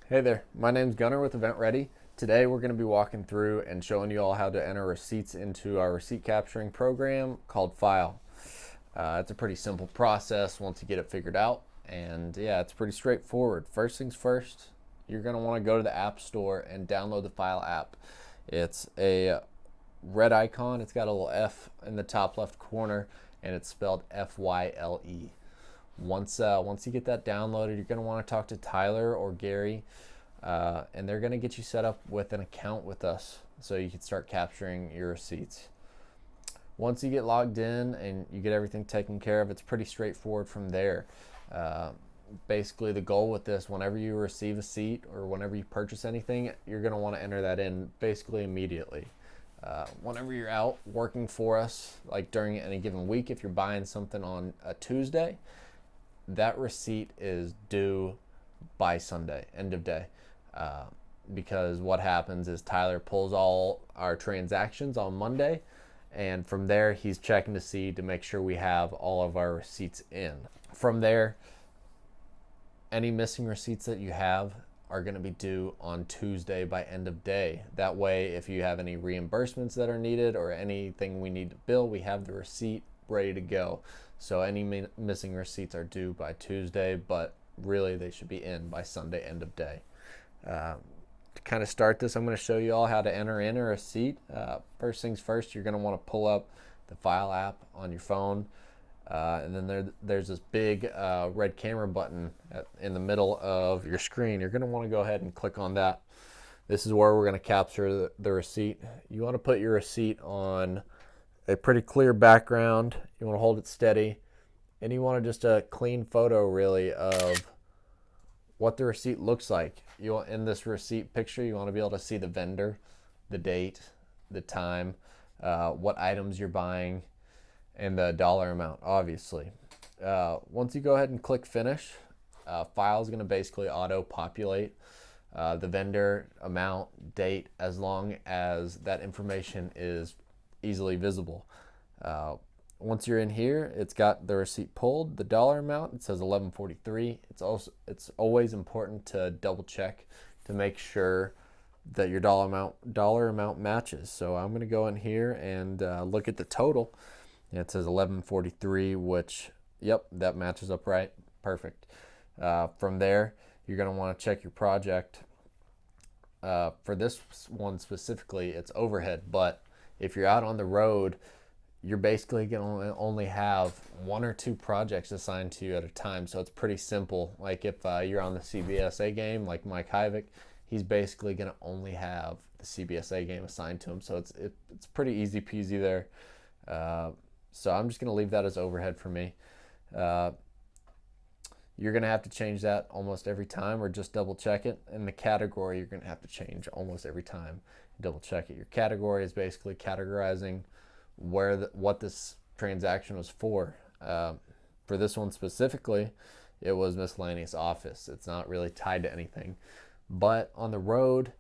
Hey there, my name's Gunnar with Event Ready. Today we're going to be walking through and showing you all how to enter receipts into our receipt capturing program called Fyle. It's a pretty simple process once you get it figured out, and yeah, it's pretty straightforward. First things first, you're going to want to go to the App Store and download the Fyle app. It's a red icon, it's got a little F in the top left corner, and it's spelled Fyle. Once you get that downloaded, you're going to want to talk to Tyler or Gary, and they're going to get you set up with an account with us so you can start capturing your receipts. Once you get logged in and you get everything taken care of, it's pretty straightforward from there. Uh, Basically, the goal with this, whenever you receive a receipt or whenever you purchase anything, you're going to want to enter that in basically immediately. Whenever you're out working for us, like during any given week, if you're buying something on a Tuesday, that receipt is due by Sunday, end of day. Uh, because what happens is Tyler pulls all our transactions on Monday, and from there he's checking to see to make sure we have all of our receipts in. From there, any missing receipts that you have are going to be due on Tuesday by end of day. That way, if you have any reimbursements that are needed or anything we need to bill, we have the receipt ready to go. So any missing receipts are due by Tuesday, but really they should be in by Sunday end of day. To kind of start this, I'm going to show you all how to enter in a receipt. First things first, you're going to want to pull up the Fyle app on your phone. And then there's this big red camera button in the middle of your screen. You're going to want to go ahead and click on that. This is where we're going to capture the receipt. You want to put your receipt on a pretty clear background. You want to hold it steady. And you want just a clean photo, really, of what the receipt looks like. In this receipt picture, you want to be able to see the vendor, the date, the time, what items you're buying, and the dollar amount, obviously. Once you go ahead and click finish, Fyle is going to basically auto-populate the vendor, amount, date, as long as that information is easily visible. Once you're in here, it's got the receipt pulled, the dollar amount, it says 1143. It's always important to double check to make sure that your dollar amount matches. So I'm going to go in here and look at the total. It says 1143, which, yep, that matches up right. Perfect. From there, you're going to want to check your project. For this one specifically, it's overhead, but if you're out on the road, you're basically going to only have one or two projects assigned to you at a time. So it's pretty simple. Like if you're on the CBSA game, like Mike Hivik, he's basically going to only have the CBSA game assigned to him. So it's pretty easy peasy there. So I'm just going to leave that as overhead for me. You're going to have to change that almost every time or just double check it. And the category you're going to have to change almost every time. Double check it. Your category is basically categorizing what this transaction was for. For this one specifically, it was miscellaneous office. It's not really tied to anything. But on the road,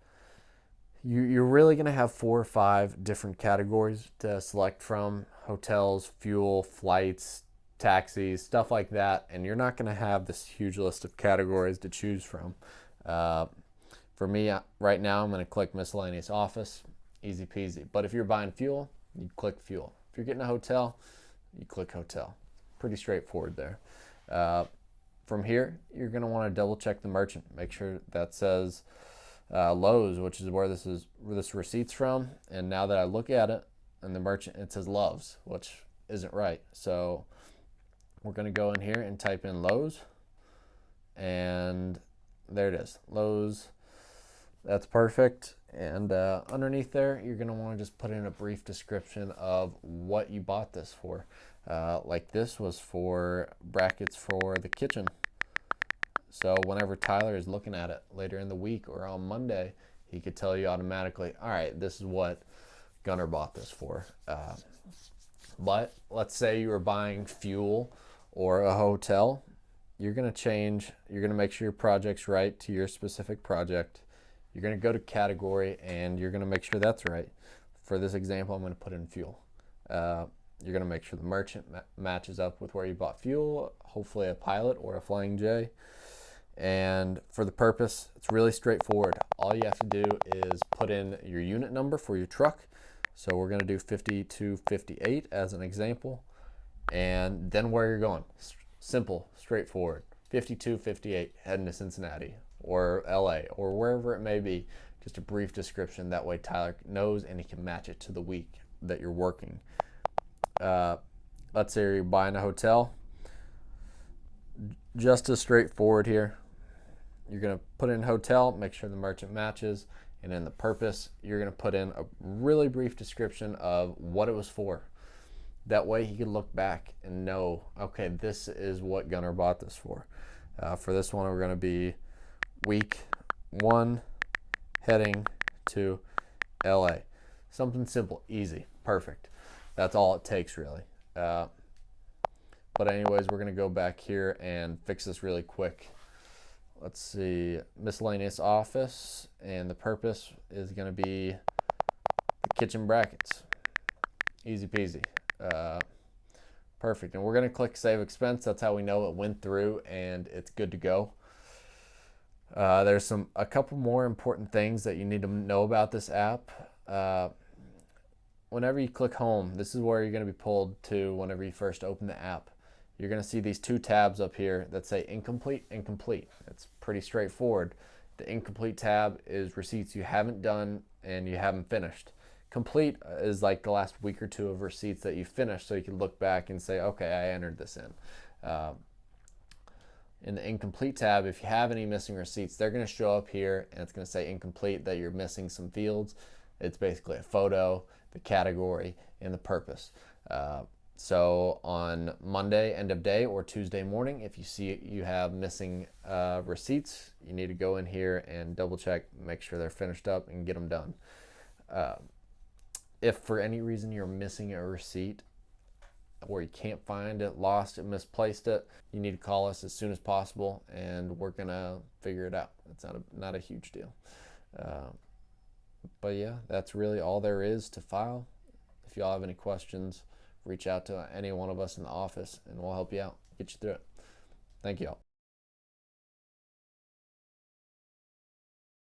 you're really going to have 4 or 5 different categories to select from: hotels, fuel, flights, taxis, stuff like that. And you're not going to have this huge list of categories to choose from. For me, right now, I'm going to click miscellaneous office. Easy peasy. But if you're buying fuel, you click fuel. If you're getting a hotel, you click hotel. Pretty straightforward there. From here, you're going to want to double check the merchant. Make sure that says Lowe's, which is where this receipt's from. And now that I look at it, and the merchant, it says Love's, which isn't right. So we're going to go in here and type in Lowe's, and there it is, Lowe's. That's perfect. And underneath there, you're going to want to just put in a brief description of what you bought this for. Like this was for brackets for the kitchen. So whenever Tyler is looking at it later in the week or on Monday, he could tell you automatically, all right, this is what Gunner bought this for. But let's say you were buying fuel or a hotel. You're going to make sure your project's right to your specific project. You're going to go to category and you're going to make sure that's right. For this example, I'm going to put in fuel. You're going to make sure the merchant matches up with where you bought fuel, hopefully a Pilot or a Flying J. And for the purpose, it's really straightforward. All you have to do is put in your unit number for your truck. So we're going to do 5258 as an example, and then where you're going. Simple, straightforward. 5258 heading to Cincinnati or LA or wherever it may be. Just a brief description. That way Tyler knows and he can match it to the week that you're working. Let's say you're buying a hotel. Just as straightforward here. You're going to put in hotel, make sure the merchant matches, and in the purpose, you're going to put in a really brief description of what it was for. That way he can look back and know, okay, this is what Gunnar bought this for. For this one, we're going to be week 1 heading to LA. Something simple, easy, perfect. That's all it takes, really. But anyways, we're going to go back here and fix this really quick. Let's see, miscellaneous office, and the purpose is going to be the kitchen brackets. Easy peasy. Perfect. And we're going to click Save Expense. That's how we know it went through and it's good to go. There's a couple more important things that you need to know about this app. Whenever you click Home, this is where you're going to be pulled to whenever you first open the app. You're going to see these 2 tabs up here that say Incomplete and Complete. It's pretty straightforward. The Incomplete tab is receipts you haven't done and you haven't finished. Complete is like the last week or 2 of receipts that you finished, so you can look back and say, okay, I entered this in the Incomplete tab, if you have any missing receipts, they're going to show up here and it's going to say Incomplete, that you're missing some fields. It's basically a photo, the category, and the purpose. So on Monday, end of day, or Tuesday morning, if you see you have missing receipts, you need to go in here and double check, make sure they're finished up and get them done. If for any reason you're missing a receipt or you can't find it, lost it, misplaced it, you need to call us as soon as possible and we're going to figure it out. It's not a huge deal. But yeah, that's really all there is to Fyle. If y'all have any questions, reach out to any one of us in the office and we'll help you out, get you through it. Thank you all.